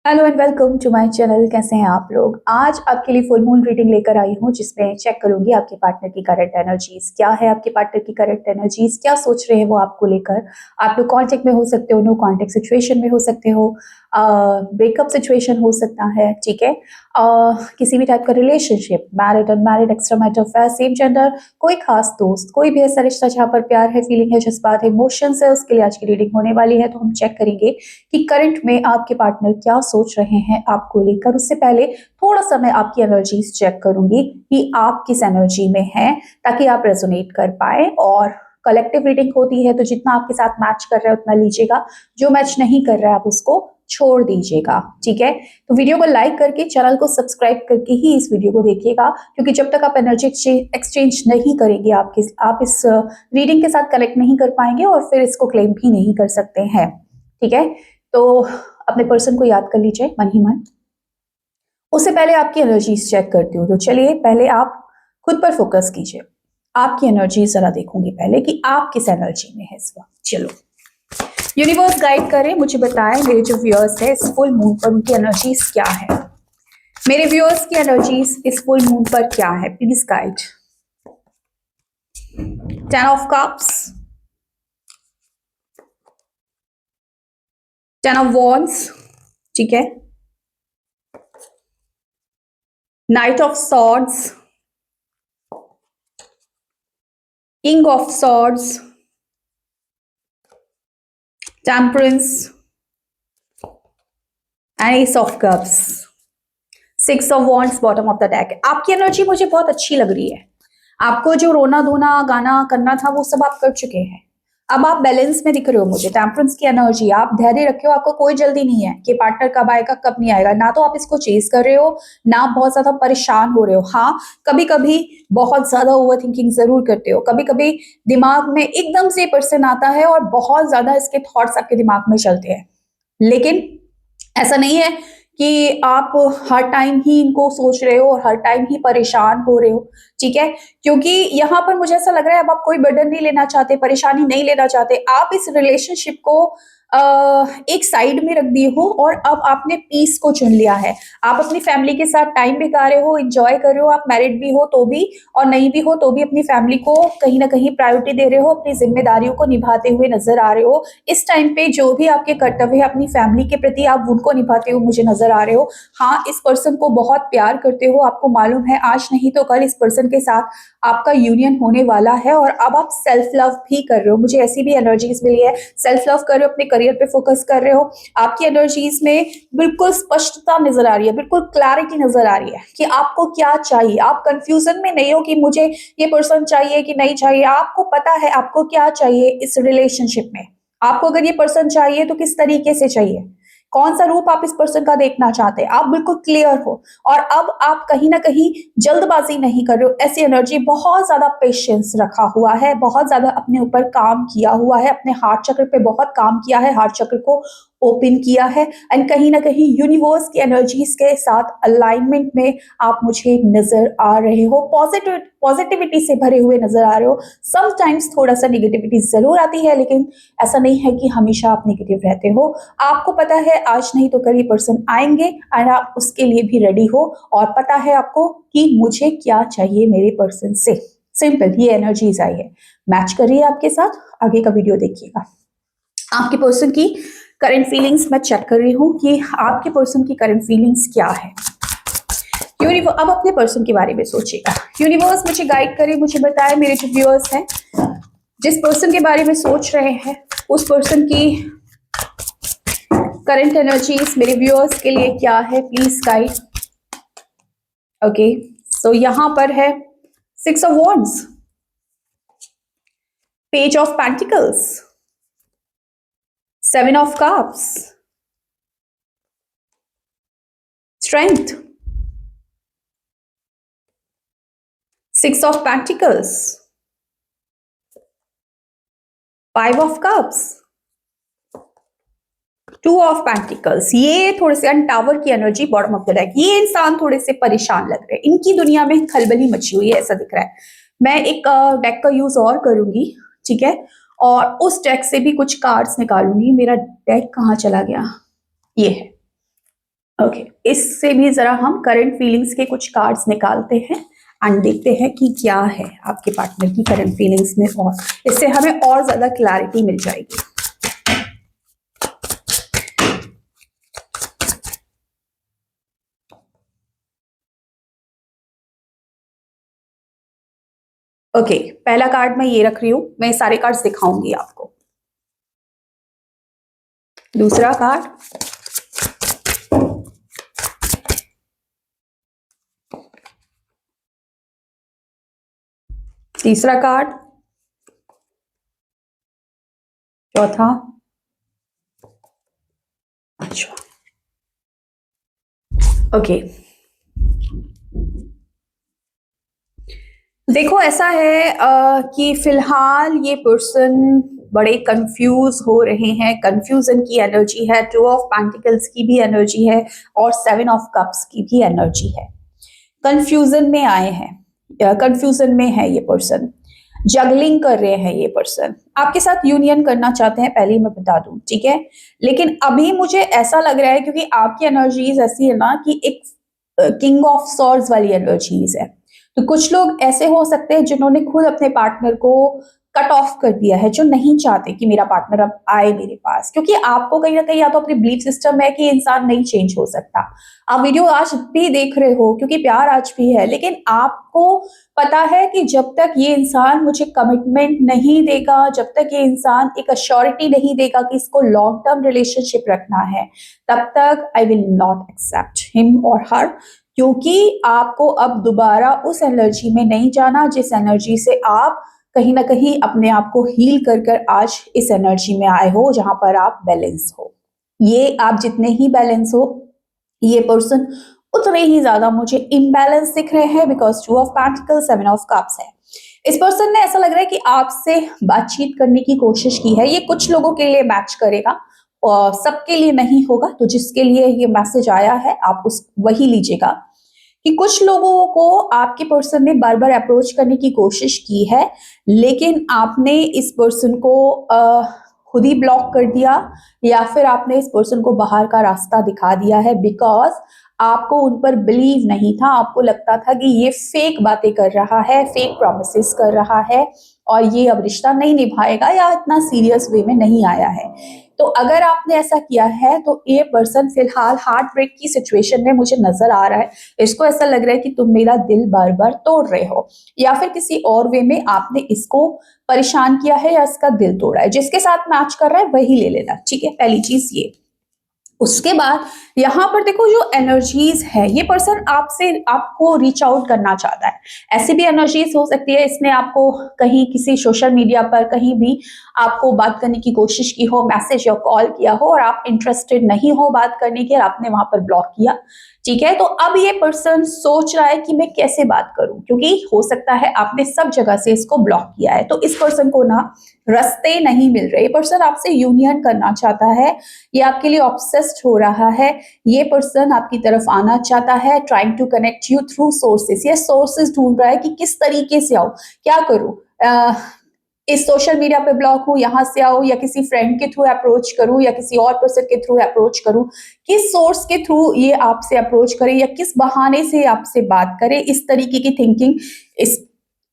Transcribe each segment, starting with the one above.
Hello and welcome to my channel. कैसे हैं आप लोग। आज आपके लिए फुल मून रीडिंग लेकर आई हूँ जिसमें चेक करूंगी आपके पार्टनर की करंट एनर्जीज क्या है। आपके पार्टनर की करंट एनर्जीज क्या सोच रहे हैं वो आपको लेकर। आप लोग कॉन्टेक्ट में हो सकते हो, नो कॉन्टेक्ट सिचुएशन में हो सकते हो, ब्रेकअप सिचुएशन हो सकता है, ठीक है। किसी भी टाइप का relationship, married unmarried, extra marital affair, same gender, कोई खास दोस्त, कोई भी ऐसा रिश्ता जहाँ पर प्यार है, फीलिंग है, जज्बात है, इमोशंस है, उसके लिए आज की रीडिंग होने वाली है। तो हम चेक करेंगे कि करंट में आपके पार्टनर क्या सोच रहे हैं आपको लेकर। उससे पहले थोड़ा सा मैं आपकी एनर्जीज चेक करूंगी कि आप किस एनर्जी में हैं, ताकि आप रेजोनेट कर पाए। और कलेक्टिव रीडिंग होती है तो जितना आपके साथ मैच कर रहा है उतना लीजिएगा, जो मैच नहीं कर रहा है आप उसको छोड़ दीजिएगा, ठीक है। तो वीडियो को लाइक करके, चैनल को सब्सक्राइब करके ही इस वीडियो को देखिएगा, क्योंकि जब तक आप एनर्जी एक्सचेंज नहीं करेंगे आप इस रीडिंग के साथ कनेक्ट नहीं कर पाएंगे और फिर इसको क्लेम भी नहीं कर सकते हैं, ठीक है। तो अपने पर्सन को याद कर लीजिए मन ही मन। उससे पहले आपकी एनर्जीज चेक करती हूँ, तो चलिए पहले आप खुद पर फोकस कीजिए। आपकी एनर्जी जरा देखूंगी पहले कि आप किस एनर्जी में है इस वक्त। चलो यूनिवर्स गाइड करे, मुझे बताएं मेरे जो व्यूअर्स है इस फुल मून पर उनकी एनर्जीज क्या है। मेरे व्यूअर्स की एनर्जीज इस फुल मून पर क्या है, please guide. 10 of cups, 10 of wands, ठीक है। Night of swords, king of swords, temperance and S of cups, 6 of wands bottom of the deck. आपकी एनर्जी मुझे बहुत अच्छी लग रही है। आपको जो रोना धोना गाना करना था वो सब आप कर चुके हैं। अब आप बैलेंस में दिख रहे हो मुझे। टेम्परेंस की एनर्जी, आप धैर्य रखे हो, आपको कोई जल्दी नहीं है कि पार्टनर कब आएगा कब नहीं आएगा। ना तो आप इसको चेज कर रहे हो, ना आप बहुत ज्यादा परेशान हो रहे हो। हाँ, कभी कभी बहुत ज्यादा ओवर थिंकिंग जरूर करते हो। कभी कभी दिमाग में एकदम से पर्सन आता है और बहुत ज्यादा इसके थॉट्स आपके दिमाग में चलते हैं, लेकिन ऐसा नहीं है कि आप हर टाइम ही इनको सोच रहे हो और हर टाइम ही परेशान हो रहे हो, ठीक है। क्योंकि यहाँ पर मुझे ऐसा लग रहा है अब आप कोई बर्डन नहीं लेना चाहते, परेशानी नहीं लेना चाहते। आप इस रिलेशनशिप को एक साइड में रख दिए हो और अब आपने पीस को चुन लिया है। आप अपनी फैमिली के साथ टाइम बिता रहे हो, एंजॉय कर रहे हो। आप मैरिड भी हो तो भी और नहीं भी हो तो भी अपनी फैमिली को कहीं ना कहीं प्रायोरिटी दे रहे हो, अपनी जिम्मेदारियों को निभाते हुए नजर आ रहे हो। इस टाइम पे जो भी आपके कर्तव्य है अपनी फैमिली के प्रति, आप उनको निभाते हुए मुझे नजर आ रहे हो। हाँ, इस पर्सन को बहुत प्यार करते हो, आपको मालूम है आज नहीं तो कल इस पर्सन के साथ आपका यूनियन होने वाला है। और अब आप सेल्फ लव भी कर रहे हो, मुझे ऐसी भी एनर्जीज मिली है। सेल्फ लव कर रहे हो, अपने करियर पे फोकस कर रहे हो। आपकी एनर्जीज में बिल्कुल स्पष्टता नजर आ रही है, बिल्कुल क्लैरिटी नजर आ रही है कि आपको क्या चाहिए। आप कंफ्यूजन में नहीं हो कि मुझे ये पर्सन चाहिए कि नहीं चाहिए। आपको पता है आपको क्या चाहिए इस रिलेशनशिप में। आपको अगर ये पर्सन चाहिए तो किस तरीके से चाहिए, कौन सा रूप आप इस पर्सन का देखना चाहते हैं, आप बिल्कुल क्लियर हो। और अब आप कहीं ना कहीं जल्दबाजी नहीं कर रहे हो। ऐसी एनर्जी, बहुत ज्यादा पेशेंस रखा हुआ है, बहुत ज्यादा अपने ऊपर काम किया हुआ है, अपने हार्ट चक्र पे बहुत काम किया है, हार्ट चक्र को ओपन किया है। एंड कहीं ना कहीं यूनिवर्स की एनर्जीज के साथ अलाइनमेंट में आप मुझे नजर आ रहे हो। पॉजिटिविटी से भरे हुए नजर आ रहे हो। समटाइम्स थोड़ा सा निगेटिविटी जरूर आती है, लेकिन ऐसा नहीं है कि हमेशा आप निगेटिव रहते हो। आपको पता है आज नहीं तो कल ये पर्सन आएंगे एंड आप उसके लिए भी रेडी हो। और पता है आपको कि मुझे क्या चाहिए मेरे पर्सन से। सिंपल, ये एनर्जीज आई है, मैच करिए आपके साथ। आगे का वीडियो देखिएगा। आपके पर्सन की करंट फीलिंग्स मैं चेक कर रही हूँ कि आपके पर्सन की करंट फीलिंग्स क्या है। यूनिवर्स अब अपने पर्सन के बारे में सोचिएगा। यूनिवर्स मुझे गाइड करे, मुझे बताए मेरे जो व्यूअर्स हैं जिस पर्सन के बारे में सोच रहे हैं उस पर्सन की करंट एनर्जीज मेरे व्यूअर्स के लिए क्या है, प्लीज गाइड। ओके, सो यहां पर है 6 of wands, page of pentacles, 7 of cups, strength, 6 of pentacles, 5 of cups, 2 of pentacles. ये थोड़े से टावर की energy bottom of the deck. ये इंसान थोड़े से परेशान लग रहे हैं, इनकी दुनिया में खलबली मची हुई है ऐसा दिख रहा है। मैं एक डेक का यूज और करूंगी, ठीक है, और उस डेक से भी कुछ कार्ड्स निकालूंगी। मेरा डेक कहाँ चला गया, ये है। ओके, इससे भी जरा हम करंट फीलिंग्स के कुछ कार्ड्स निकालते हैं एंड देखते हैं कि क्या है आपके पार्टनर की करंट फीलिंग्स में, और इससे हमें और ज्यादा क्लैरिटी मिल जाएगी। ओके, पहला कार्ड मैं ये रख रही हूं, मैं सारे कार्ड्स दिखाऊंगी आपको। दूसरा कार्ड, तीसरा कार्ड, चौथा, अच्छा ओके। देखो ऐसा है कि फिलहाल ये पर्सन बड़े कंफ्यूज हो रहे हैं, कंफ्यूजन की एनर्जी है, टू ऑफ पेंटिकल्स की भी एनर्जी है और सेवन ऑफ कप्स की भी एनर्जी है। कंफ्यूजन में आए हैं, कंफ्यूजन में है ये पर्सन, जगलिंग कर रहे हैं ये पर्सन, आपके साथ यूनियन करना चाहते हैं, पहले ही मैं बता दूं, ठीक है। लेकिन अभी मुझे ऐसा लग रहा है क्योंकि आपकी एनर्जीज ऐसी है ना कि एक किंग ऑफ सॉर्ड्स वाली एनर्जीज है, तो कुछ लोग ऐसे हो सकते हैं जिन्होंने खुद अपने पार्टनर को कट ऑफ कर दिया है, जो नहीं चाहते कि मेरा पार्टनर अब आए मेरे पास, क्योंकि आपको कहीं ना कहीं या तो अपनी बिलीफ सिस्टम है कि इंसान नहीं चेंज हो सकता। आप वीडियो आज भी देख रहे हो क्योंकि प्यार आज भी है, लेकिन आपको पता है कि जब तक ये इंसान मुझे कमिटमेंट नहीं देगा, जब तक ये इंसान एक अश्योरिटी नहीं देगा कि इसको लॉन्ग टर्म रिलेशनशिप रखना है, तब तक I will not accept him और हर, क्योंकि आपको अब दोबारा उस एनर्जी में नहीं जाना जिस एनर्जी से आप कहीं ना कहीं अपने आप को हील कर कर आज इस एनर्जी में आए हो, जहां पर आप बैलेंस हो। ये आप जितने ही बैलेंस हो, ये पर्सन उतने ही ज्यादा मुझे इम्बैलेंस दिख रहे हैं, because two of pentacles, seven of cups है। इस पर्सन ने ऐसा लग रहा है कि आपसे बातचीत करने की कोशिश की है, ये कुछ लोगों के लिए मैच करेगा और सबके लिए नहीं होगा, तो जिसके लिए ये मैसेज आया है आप उस वही लीजिएगा। कि कुछ लोगों को आपके पर्सन ने बार बार अप्रोच करने की कोशिश की है, लेकिन आपने इस पर्सन को खुद ही ब्लॉक कर दिया, या फिर आपने इस पर्सन को बाहर का रास्ता दिखा दिया है, बिकॉज आपको उन पर बिलीव नहीं था। आपको लगता था कि ये फेक बातें कर रहा है, फेक प्रॉमिसेस कर रहा है और ये अब रिश्ता नहीं निभाएगा या इतना सीरियस वे में नहीं आया है। तो अगर आपने ऐसा किया है तो ये पर्सन फिलहाल हार्ट ब्रेक की सिचुएशन में मुझे नजर आ रहा है। इसको ऐसा लग रहा है कि तुम मेरा दिल बार बार तोड़ रहे हो, या फिर किसी और वे में आपने इसको परेशान किया है या इसका दिल तोड़ा है। जिसके साथ मैच कर रहा है वही ले लेना, ठीक है, पहली चीज ये। उसके बाद यहाँ पर देखो जो एनर्जीज है, ये पर्सन आपसे आपको रीच आउट करना चाहता है। ऐसी भी एनर्जीज हो सकती है इसने आपको कहीं किसी सोशल मीडिया पर कहीं भी आपको बात करने की कोशिश की हो, मैसेज या कॉल किया हो और आप इंटरेस्टेड नहीं हो बात करने के, आपने वहां पर ब्लॉक किया, ठीक है। तो अब ये पर्सन सोच रहा है कि मैं कैसे बात करूं, क्योंकि हो सकता है आपने सब जगह से इसको ब्लॉक किया है, तो इस पर्सन को ना रास्ते नहीं मिल रहे। ये पर्सन आपसे यूनियन करना चाहता है, ये आपके लिए ऑब्सेस्ड हो रहा है, ये पर्सन आपकी तरफ आना चाहता है, trying to connect you through sources. ये सोर्सेस ढूंढ रहा है कि किस तरीके से आऊं, क्या करूं, इस सोशल मीडिया पे ब्लॉक हूं, यहां से आओ, या किसी फ्रेंड के थ्रू अप्रोच करूं, या किसी और पर्सन के थ्रू अप्रोच करूं, किस सोर्स के थ्रू ये आपसे अप्रोच करे या किस बहाने से आपसे बात करे, इस तरीके की थिंकिंग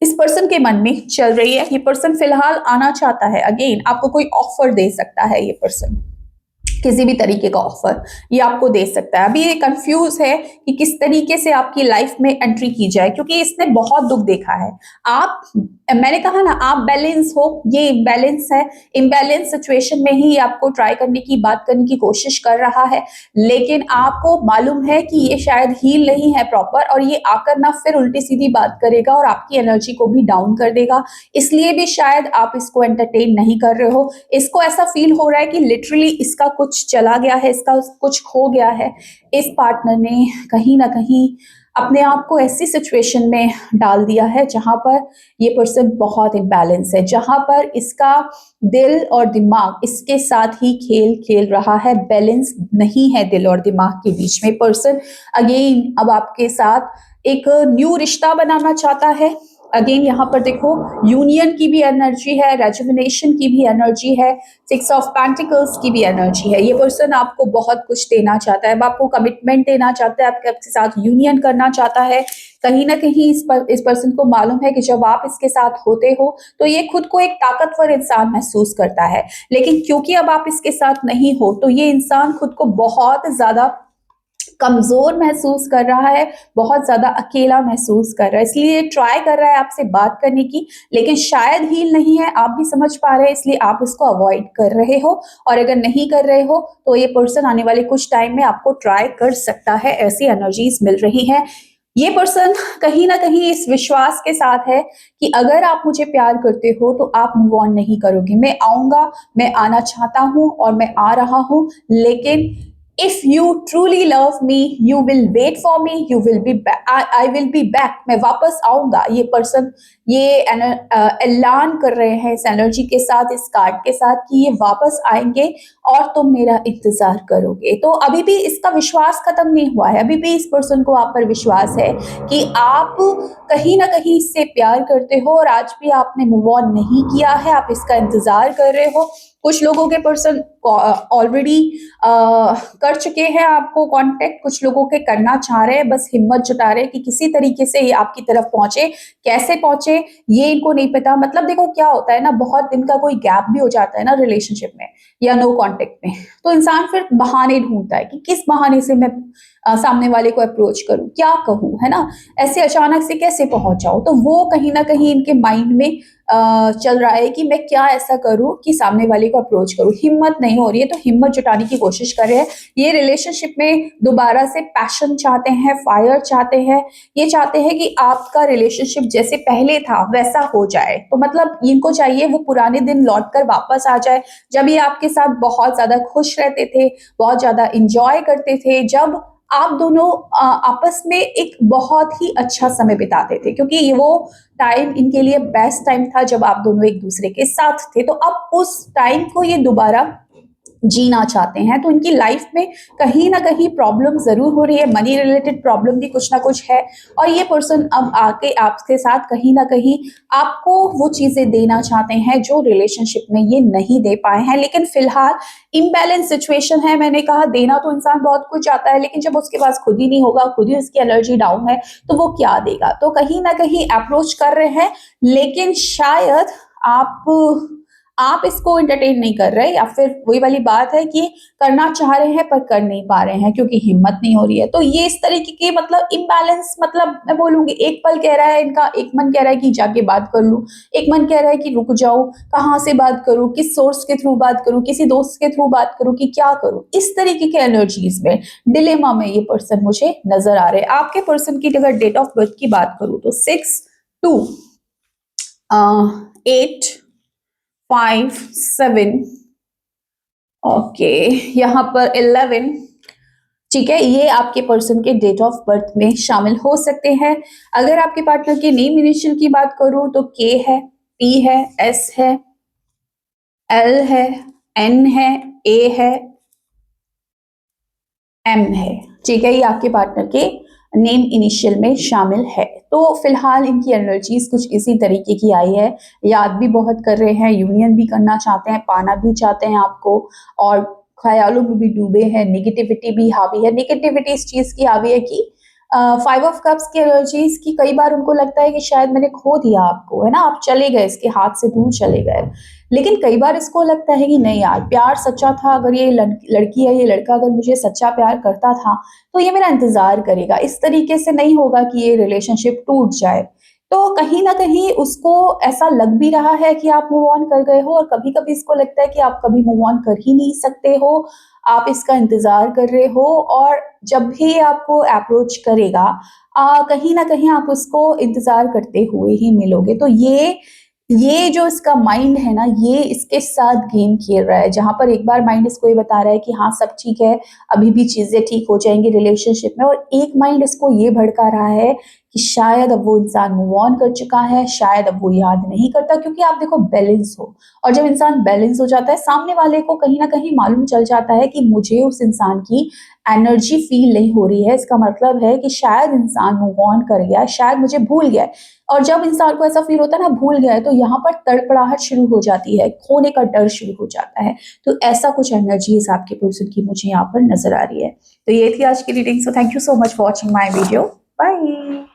इस पर्सन के मन में चल रही है। ये पर्सन फिलहाल आना चाहता है, अगेन आपको कोई ऑफर दे सकता है, ये पर्सन किसी भी तरीके का ऑफर ये आपको दे सकता है। अभी ये कंफ्यूज है कि किस तरीके से आपकी लाइफ में एंट्री की जाए, क्योंकि इसने बहुत दुख देखा है। आप, मैंने कहा ना, आप बैलेंस हो, ये इम्बैलेंस है। इम्बैलेंस सिचुएशन में ही आपको ट्राई करने की, बात करने की कोशिश कर रहा है, लेकिन आपको मालूम है कि ये शायद हील नहीं है प्रॉपर, और ये आकर ना फिर उल्टी सीधी बात करेगा और आपकी एनर्जी को भी डाउन कर देगा। इसलिए भी शायद आप इसको एंटरटेन नहीं कर रहे हो। इसको ऐसा फील हो रहा है कि लिटरली इसका कुछ चला गया है, इसका कुछ खो गया है। इस पार्टनर ने कहीं ना कहीं अपने आप को ऐसी सिचुएशन में डाल दिया है जहां पर ये पर्सन बहुत इम्बैलेंस है, जहां पर इसका दिल और दिमाग इसके साथ ही खेल खेल रहा है। बैलेंस नहीं है दिल और दिमाग के बीच में। पर्सन अगेन अब आपके साथ एक न्यू रिश्ता बनाना चाहता है, अगेन यहाँ पर देखो यूनियन की भी एनर्जी है, रेजुविनेशन की भी एनर्जी है, 6 ऑफ पेंटिकल्स की भी एनर्जी है। ये पर्सन आपको बहुत कुछ देना चाहता है, अब आपको कमिटमेंट देना चाहता है, आपके साथ यूनियन करना चाहता है। कहीं ना कहीं इस पर्सन को मालूम है कि जब आप इसके साथ होते हो तो ये खुद को एक ताकतवर इंसान महसूस करता है, लेकिन क्योंकि अब आप इसके साथ नहीं हो तो ये इंसान खुद को बहुत ज्यादा कमजोर महसूस कर रहा है, बहुत ज्यादा अकेला महसूस कर रहा है, इसलिए ट्राई कर रहा है आपसे बात करने की, लेकिन शायद हील नहीं है, आप भी समझ पा रहे हैं, इसलिए आप उसको अवॉइड कर रहे हो। और अगर नहीं कर रहे हो तो ये पर्सन आने वाले कुछ टाइम में आपको ट्राई कर सकता है, ऐसी एनर्जीज मिल रही है। ये पर्सन कहीं ना कहीं इस विश्वास के साथ है कि अगर आप मुझे प्यार करते हो तो आप मूव ऑन नहीं करोगे, मैं आऊंगा, मैं आना चाहता हूं और मैं आ रहा हूं, लेकिन if you truly love me you will wait for me, you will be I will be back, मैं वापस आऊंगा। ये पर्सन ये ऐलान कर रहे हैं इस एनर्जी के साथ, इस कार्ड के साथ, कि ये वापस आएंगे और तुम मेरा इंतजार करोगे। तो अभी भी इसका विश्वास खत्म नहीं हुआ है, अभी भी इस पर्सन को आप पर विश्वास है कि आप कहीं ना कहीं इससे प्यार करते हो और आज भी आपने मूव ऑन नहीं किया है, आप इसका इंतजार कर रहे हो। कुछ लोगों के पर्सन ऑलरेडी कर चुके हैं आपको कांटेक्ट, कुछ लोगों के करना चाह रहे हैं, बस हिम्मत जुटा रहे हैं कि किसी तरीके से ये आपकी तरफ पहुंचे। कैसे पहुंचे ये इनको नहीं पता। मतलब देखो क्या होता है ना, बहुत दिन का कोई गैप भी हो जाता है ना रिलेशनशिप में या नो कांटेक्ट में, तो इंसान फिर बहाने ढूंढता है कि किस बहाने से मैं सामने वाले को अप्रोच करूं, क्या कहूं, है ना, ऐसे अचानक से कैसे पहुंच जाऊं। तो वो कहीं ना कहीं इनके माइंड में चल रहा है कि मैं क्या ऐसा करूं कि सामने वाले को अप्रोच करूं, हिम्मत नहीं हो रही है, तो हिम्मत जुटाने की कोशिश कर रहे हैं। ये रिलेशनशिप में दोबारा से पैशन चाहते हैं, फायर चाहते हैं, ये चाहते हैं कि आपका रिलेशनशिप जैसे पहले था वैसा हो जाए। तो मतलब इनको चाहिए वो पुराने दिन लौट कर वापस आ जाए, जब ये आपके साथ बहुत ज्यादा खुश रहते थे, बहुत ज्यादा इंजॉय करते थे, जब आप दोनों आपस में एक बहुत ही अच्छा समय बिताते थे, क्योंकि ये वो टाइम इनके लिए बेस्ट टाइम था जब आप दोनों एक दूसरे के साथ थे। तो अब उस टाइम को ये दोबारा जीना चाहते हैं। तो इनकी लाइफ में कहीं ना कहीं प्रॉब्लम जरूर हो रही है, मनी रिलेटेड प्रॉब्लम भी कुछ ना कुछ है, और ये पर्सन अब आके आपके साथ कहीं ना कहीं आपको वो चीजें देना चाहते हैं जो रिलेशनशिप में ये नहीं दे पाए हैं। लेकिन फिलहाल इम्बैलेंस सिचुएशन है, मैंने कहा देना तो इंसान बहुत कुछ चाहता है, लेकिन जब उसके पास खुद ही नहीं होगा, खुद ही उसकी एनर्जी डाउन है, तो वो क्या देगा। तो कहीं ना कहीं अप्रोच कर रहे हैं, लेकिन शायद आप इसको एंटरटेन नहीं कर रहे, या फिर वही वाली बात है कि करना चाह रहे हैं पर कर नहीं पा रहे हैं क्योंकि हिम्मत नहीं हो रही है। तो ये इस तरीके की मतलब इम्बैलेंस, मतलब मैं बोलूंगी एक पल कह रहा है इनका, एक मन कह रहा है कि जाके बात कर लूं, एक मन कह रहा है कि रुक जाऊं, कहाँ से बात करूं, किस सोर्स के थ्रू बात करूं, किसी दोस्त के थ्रू बात करूं, कि क्या करूं। इस तरीके के एनर्जीज में डिलेमा में ये पर्सन मुझे नजर आ रहे हैं। आपके पर्सन की अगर डेट ऑफ बर्थ की बात करूं तो 6/2 8 5 7 ओके, यहाँ पर 11, ठीक है, ये आपके पर्सन के डेट ऑफ बर्थ में शामिल हो सकते हैं। अगर आपके पार्टनर के नेम इनिशियल की बात करूं तो के है, पी है, एस है, एल है, एन है, ए है, एम है, ठीक है, ये आपके पार्टनर के नेम इनिशियल में शामिल है। तो फिलहाल इनकी एनर्जीज कुछ इसी तरीके की आई है, याद भी बहुत कर रहे हैं, यूनियन भी करना चाहते हैं, पाना भी चाहते हैं आपको, और ख्यालों में भी डूबे हैं, निगेटिविटी भी हावी है। निगेटिविटी इस चीज की हावी है कि 5 ऑफ कप्स की एनर्जीज की कई बार उनको लगता है कि शायद मैंने खो दिया आपको, है ना, आप चले गए, इसके हाथ से दूर चले गए। लेकिन कई बार इसको लगता है कि नहीं यार, प्यार सच्चा था, अगर ये लड़की है, ये लड़का अगर मुझे सच्चा प्यार करता था तो ये मेरा इंतजार करेगा, इस तरीके से नहीं होगा कि ये रिलेशनशिप टूट जाए। तो कहीं ना कहीं उसको ऐसा लग भी रहा है कि आप मूव ऑन कर गए हो, और कभी कभी इसको लगता है कि आप कभी मूव ऑन कर ही नहीं सकते हो, आप इसका इंतजार कर रहे हो, और जब भी आपको अप्रोच करेगा कहीं ना कहीं आप उसको इंतजार करते हुए ही मिलोगे। तो ये जो इसका माइंड है ना, ये इसके साथ गेम खेल रहा है, जहां पर एक बार माइंड इसको ये बता रहा है कि हाँ सब ठीक है, अभी भी चीजें ठीक हो जाएंगी रिलेशनशिप में, और एक माइंड इसको ये भड़का रहा है कि शायद अब वो इंसान मूव ऑन कर चुका है, शायद अब वो याद नहीं करता, क्योंकि आप देखो बैलेंस हो, और जब इंसान बैलेंस हो जाता है सामने वाले को कहीं ना कहीं मालूम चल जाता है कि मुझे उस इंसान की एनर्जी फील नहीं हो रही है, इसका मतलब है कि शायद इंसान मूव ऑन कर गया, शायद मुझे भूल गया है। और जब इंसान को ऐसा फील होता है ना भूल गया है, तो यहाँ पर तड़पड़ाहट शुरू हो जाती है, खोने का डर शुरू हो जाता है। तो ऐसा कुछ एनर्जी इस आपके पर्सन की मुझे यहाँ पर नजर आ रही है। तो ये थी आज की reading. So thank you so much for watching my video. Bye.